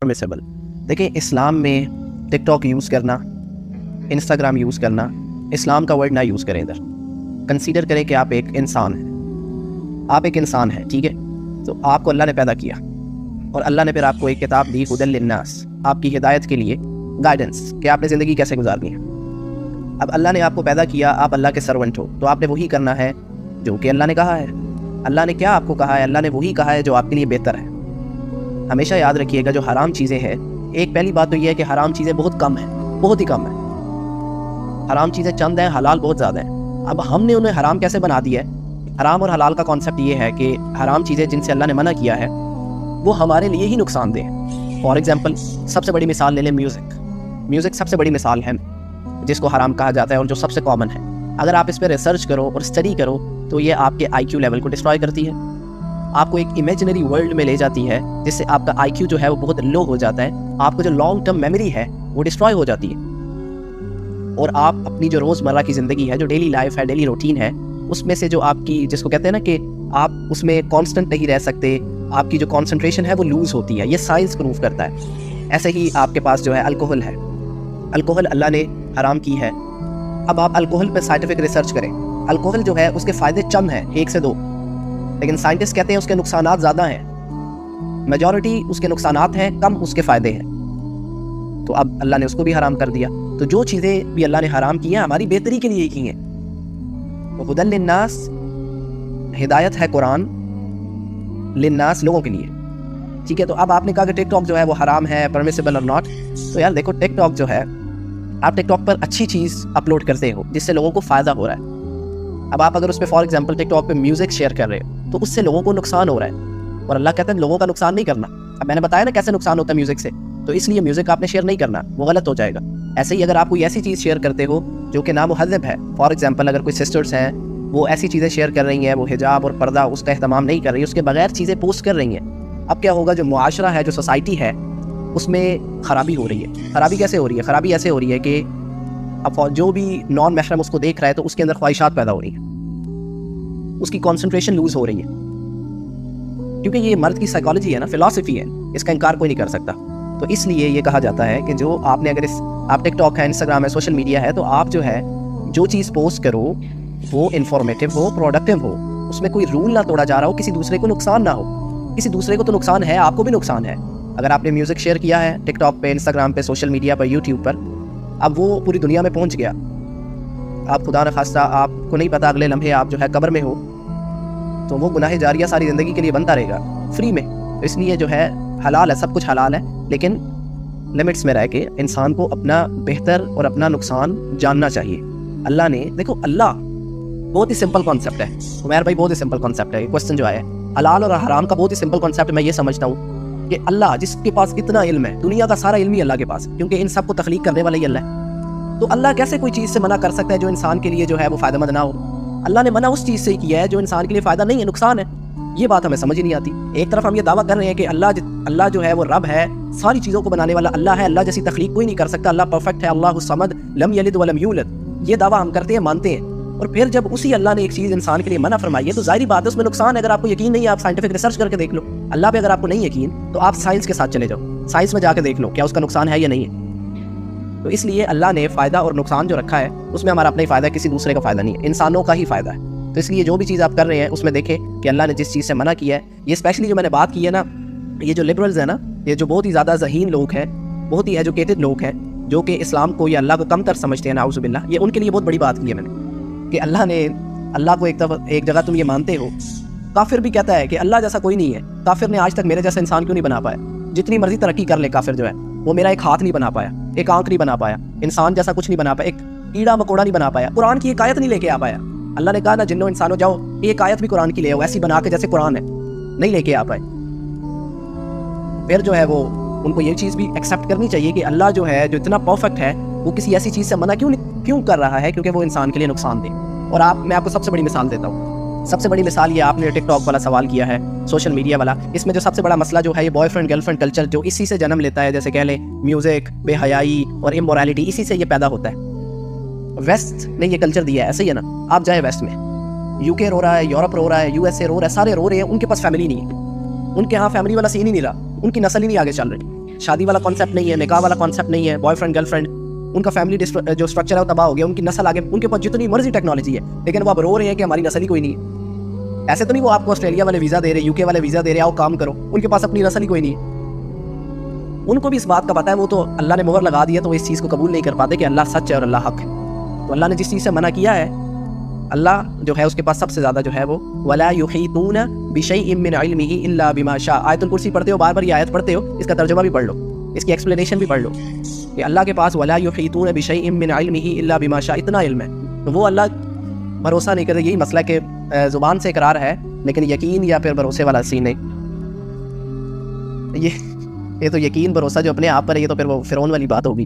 permissible. دیکھیں اسلام میں ٹک talk use کرنا، انسٹاگرام یوز کرنا، اسلام کا ورڈ نہ یوز کریں. ادھر کنسیڈر کریں کہ آپ ایک انسان ہیں، آپ ایک انسان ہیں، ٹھیک ہے. تو آپ کو اللہ نے پیدا کیا اور اللہ نے پھر آپ کو ایک کتاب دی، ہدی للناس، آپ کی ہدایت کے لیے، گائیڈنس کہ آپ نے زندگی کیسے گزارنی ہے. اب اللہ نے آپ کو پیدا کیا، آپ اللہ کے سرونٹ ہو، تو آپ نے وہی کرنا ہے جو کہ اللہ نے کہا ہے. اللہ نے کیا آپ کو کہا ہے؟ اللہ نے وہی کہا ہے جو آپ کے لیے بہتر ہے. ہمیشہ یاد رکھیے گا جو حرام چیزیں ہیں، ایک پہلی بات تو یہ ہے کہ حرام چیزیں بہت کم ہیں، بہت ہی کم ہیں. حرام چیزیں چند ہیں، حلال بہت زیادہ ہیں. اب ہم نے انہیں حرام کیسے بنا دیا ہے؟ حرام اور حلال کا کانسیپٹ یہ ہے کہ حرام چیزیں جن سے اللہ نے منع کیا ہے وہ ہمارے لیے ہی نقصان دہ ہیں. فار ایگزامپل سب سے بڑی مثال لے لیں میوزک سب سے بڑی مثال ہے جس کو حرام کہا جاتا ہے اور جو سب سے کامن ہے. اگر آپ اس پہ ریسرچ کرو اور اسٹڈی کرو تو یہ آپ کے آئی کیو لیول کو ڈسٹرائے کرتی ہے، آپ کو ایک امیجنری ورلڈ میں لے جاتی ہے جس سے آپ کا آئی کیو جو ہے وہ بہت لو ہو جاتا ہے. آپ کو جو لانگ ٹرم میموری ہے وہ ڈسٹرائے ہو جاتی ہے، اور آپ اپنی جو روزمرہ کی زندگی ہے، جو ڈیلی لائف ہے، ڈیلی روٹین ہے، اس میں سے جو آپ کی، جس کو کہتے ہیں نا کہ آپ اس میں کانسٹنٹ نہیں رہ سکتے، آپ کی جو کانسنٹریشن ہے وہ لوز ہوتی ہے. یہ سائنس پروف کرتا ہے. ایسے ہی آپ کے پاس جو ہے الکوہل ہے، الکوہل اللہ نے حرام کی ہے. اب آپ الکوہل پہ سائنٹیفک ریسرچ کریں. الکوہل جو ہے اس کے فائدے چند ہیں، 1 سے 2، لیکن سائنٹسٹ کہتے ہیں اس کے نقصانات زیادہ ہیں. میجورٹی اس کے نقصانات ہیں، کم اس کے فائدے ہیں. تو اب اللہ نے اس کو بھی حرام کر دیا. تو جو چیزیں بھی اللہ نے حرام کی ہیں ہماری بہتری کے لیے کی ہیں. ہدی للناس، ہدایت ہے قرآن، للناس لوگوں کے لیے، ٹھیک ہے. تو اب آپ نے کہا کہ ٹک ٹاک جو ہے وہ حرام ہے، پرمیسیبل اور ناٹ. تو یار دیکھو ٹک ٹاک جو ہے، آپ ٹک ٹاک پر اچھی چیز اپلوڈ کرتے ہو جس سے لوگوں کو فائدہ ہو رہا ہے. اب آپ اگر اس پہ فار ایگزامپل ٹک ٹاک پہ میوزک شیئر کر رہے ہو تو اس سے لوگوں کو نقصان ہو رہا ہے، اور اللہ کہتا ہے لوگوں کا نقصان نہیں کرنا. اب میں نے بتایا نا کیسے نقصان ہوتا ہے میوزک سے، تو اس لیے میوزک آپ نے شیئر نہیں کرنا، وہ غلط ہو جائے گا. ایسے ہی اگر آپ کوئی ایسی چیز شیئر کرتے ہو جو کہ نامہذب ہے، فار ایگزامپل اگر کوئی سسٹرز ہیں وہ ایسی چیزیں شیئر کر رہی ہیں، وہ حجاب اور پردہ اس کا اہتمام نہیں کر رہی، اس کے بغیر چیزیں پوسٹ کر رہی ہیں، اب کیا ہوگا؟ جو معاشرہ ہے، جو سوسائٹی ہے، اس میں خرابی ہو رہی ہے. خرابی کیسے ہو رہی ہے؟ خرابی ایسے ہو رہی ہے کہ اب جو بھی نان محرم اس کو دیکھ رہا ہے تو اس کے اندر خواہشات پیدا ہو رہی ہیں، اس کی کانسنٹریشن لوز ہو رہی ہے. کیونکہ یہ مرد کی سائیکالوجی ہے نا، فلاسفی ہے، اس کا انکار کوئی نہیں کر سکتا. تو اس لیے یہ کہا جاتا ہے کہ جو آپ نے، اگر آپ ٹک ٹاک ہے، انسٹاگرام ہے، سوشل میڈیا ہے، تو آپ جو ہے جو چیز پوسٹ کرو وہ انفارمیٹیو ہو، پروڈکٹیو ہو، اس میں کوئی رول نہ توڑا جا رہا ہو، کسی دوسرے کو نقصان نہ ہو. کسی دوسرے کو تو نقصان ہے، آپ کو بھی نقصان ہے. اگر آپ نے میوزک شیئر کیا ہے ٹک ٹاک پہ، انسٹاگرام پہ، سوشل میڈیا پر، یوٹیوب پر، اب وہ پوری دنیا میں پہنچ گیا. آپ خدا نخواستہ آپ کو نہیں پتا اگلے لمحے آپ جو ہے قبر میں ہو، تو وہ گناہ جاریہ ساری زندگی کے لیے بنتا رہے گا فری میں. اس لیے جو ہے حلال ہے، سب کچھ حلال ہے، لیکن لمٹس میں رہ کے انسان کو اپنا بہتر اور اپنا نقصان جاننا چاہیے. اللہ نے، دیکھو اللہ بہت ہی سمپل کانسیپٹ ہے عمیر بھائی، بہت ہی سمپل کانسیپٹ ہے. یہ کوسچن جو آیا ہے حلال اور حرام کا، بہت ہی سمپل کانسیپٹ میں یہ سمجھتا ہوں کہ اللہ جس کے پاس اتنا علم ہے، دنیا کا سارا علم ہی اللہ کے پاس ہے، کیونکہ ان سب کو تخلیق کرنے والا ہی اللہ ہے. تو اللہ کیسے کوئی چیز سے منع کر سکتا ہے جو انسان کے لیے جو ہے وہ فائدہ مند نہ ہو؟ اللہ نے منع اس چیز سے ہی کیا ہے جو انسان کے لیے فائدہ نہیں ہے، نقصان ہے. یہ بات ہمیں سمجھ ہی نہیں آتی. ایک طرف ہم یہ دعویٰ کر رہے ہیں کہ اللہ جو ہے وہ رب ہے، ساری چیزوں کو بنانے والا اللہ ہے، اللہ جیسی تخلیق کوئی نہیں کر سکتا، اللہ پرفیکٹ ہے، اللہ الصمد لم یلد ولم یولد. یہ دعویٰ ہم کرتے ہیں، مانتے ہیں. اور پھر جب اسی اللہ نے ایک چیز انسان کے لیے منع فرمائی ہے تو ظاہری بات ہے اس میں نقصان ہے. اگر آپ کو یقین نہیں ہے، آپ سائنٹیفک ریسرچ کر کے دیکھ لو. اللہ پہ اگر آپ کو نہیں یقین تو آپ سائنس کے ساتھ چلے جاؤ، سائنس میں جا کے دیکھ لو کیا اس کا نقصان ہے یا نہیں ہے. تو اس لیے اللہ نے فائدہ اور نقصان جو رکھا ہے اس میں ہمارا اپنا ہی فائدہ ہے، کسی دوسرے کا فائدہ نہیں ہے، انسانوں کا ہی فائدہ ہے. تو اس لیے جو بھی چیز آپ کر رہے ہیں اس میں دیکھیں کہ اللہ نے جس چیز سے منع کیا ہے. یہ اسپیشلی جو میں نے بات کی ہے نا، یہ جو لبرلز ہیں نا، یہ جو بہت ہی زیادہ ذہین لوگ ہیں، بہت ہی ایجوکیٹڈ لوگ ہیں، جو کہ اسلام کو یا اللہ کو کم تر سمجھتے ہیں، نعوذ باللہ، یہ ان کے لیے بہت بڑی بات کی ہے میں نے کہ اللہ کو ایک جگہ تم یہ مانتے ہو. کافر بھی کہتا ہے کہ اللہ جیسا کوئی نہیں ہے. کافر نے آج تک میرے جیسا انسان کیوں نہیں بنا پایا؟ جتنی مرضی ترقی کر لے کافر جو ہے، وہ میرا ایک ہاتھ نہیں بنا پایا، ایک آنکھ نہیں بنا پایا، انسان جیسا کچھ نہیں بنا پایا، ایک کیڑا مکوڑا نہیں بنا پایا، قرآن کی ایک آیت نہیں لے کے آ پایا. اللہ نے کہا نا جنوں انسانوں جاؤ ایک آیت بھی قرآن کی لے آؤ، ایسی بنا کے جیسے قرآن ہے، نہیں لے کے آ پائے. پھر جو ہے وہ ان کو یہ چیز بھی ایکسیپٹ کرنی چاہیے کہ اللہ جو ہے جو اتنا پرفیکٹ ہے وہ کسی ایسی چیز سے منع کیوں کر رہا ہے؟ کیونکہ وہ انسان کے لیے نقصان دے. اور میں آپ کو سب سے بڑی مثال دیتا ہوں. سب سے بڑی مثال یہ آپ نے ٹک ٹاک والا سوال کیا ہے، سوشل میڈیا والا، اس میں جو سب سے بڑا مسئلہ جو ہے یہ boy friend girl friend culture جو اسی سے جنم لیتا ہے، جیسے کہہ لیں میوزک، بے حیائی اور امورالٹی، اسی سے یہ پیدا ہوتا ہے. ویسٹ نے یہ کلچر دیا ہے، ایسے ہی ہے نا. آپ جائیں ویسٹ میں، یو کے رو رہا ہے، یورپ رو رہا ہے، یو ایس اے رو رہا ہے، سارے رو رہے ہیں. ان کے پاس فیملی نہیں ہے، ان کے ہاں فیملی والا سین ہی نہیں رہا، ان کی نسل ہی نہیں آگے چل رہی. شادی والا کانسیپٹ نہیں ہے, نکاح والا کانسیپٹ نہیں ہے, بوائے فرینڈ گرل فرینڈ, ان کا فیملی جو اسٹرکچر ہے وہ تباہ ہو گیا, ان کی نسل آگے, ان کے پاس جتنی مرضی ٹیکنالوجی ہے, لیکن وہ اب رو رہے ہیں کہ ہماری نسل ہی کوئی نہیں ہے. ایسے تو نہیں وہ آپ کو آسٹریلیا والے ویزا دے رہے, یو کے والے ویزا دے رہے, آؤ کام کرو, ان کے پاس اپنی نسل ہی کوئی نہیں ہے. ان کو بھی اس بات کا پتہ ہے, وہ تو اللہ نے مہر لگا دیا, تو وہ اس چیز کو قبول نہیں کر پاتے کہ اللہ سچ ہے اور اللہ حق ہے. تو اللہ نے جس چیز سے منع کیا ہے, اللہ جو ہے اس کے پاس سب سے زیادہ جو ہے وہ وَلَا يُحِيطُونَ بِشَيْءٍ مِّنْ عِلْمِهِ إِلَّا بِمَا شَاءَ. آیت الکرسی پڑھتے ہو, بار بار یہ آیت پڑھتے ہو, اس کا ترجمہ بھی پڑھ لو, اس کی ایکسپلینیشن بھی پڑھ لو کہ اللہ کے پاس وَلَا يُحِيطُونَ بِشَيْءٍ مِّنْ عِلْمِهِ إِلَّا بِمَا شَاءَ اتنا علم ہے. تو وہ اللہ بھروسہ نہیں کرتے. یہی مسئلہ کہ زبان سے اقرار ہے لیکن یقین یا پھر بھروسے والا سین نہیں. یہ تو یقین بھروسہ جو اپنے آپ پر ہے, یہ تو پھر وہ فرعون والی بات ہوگی.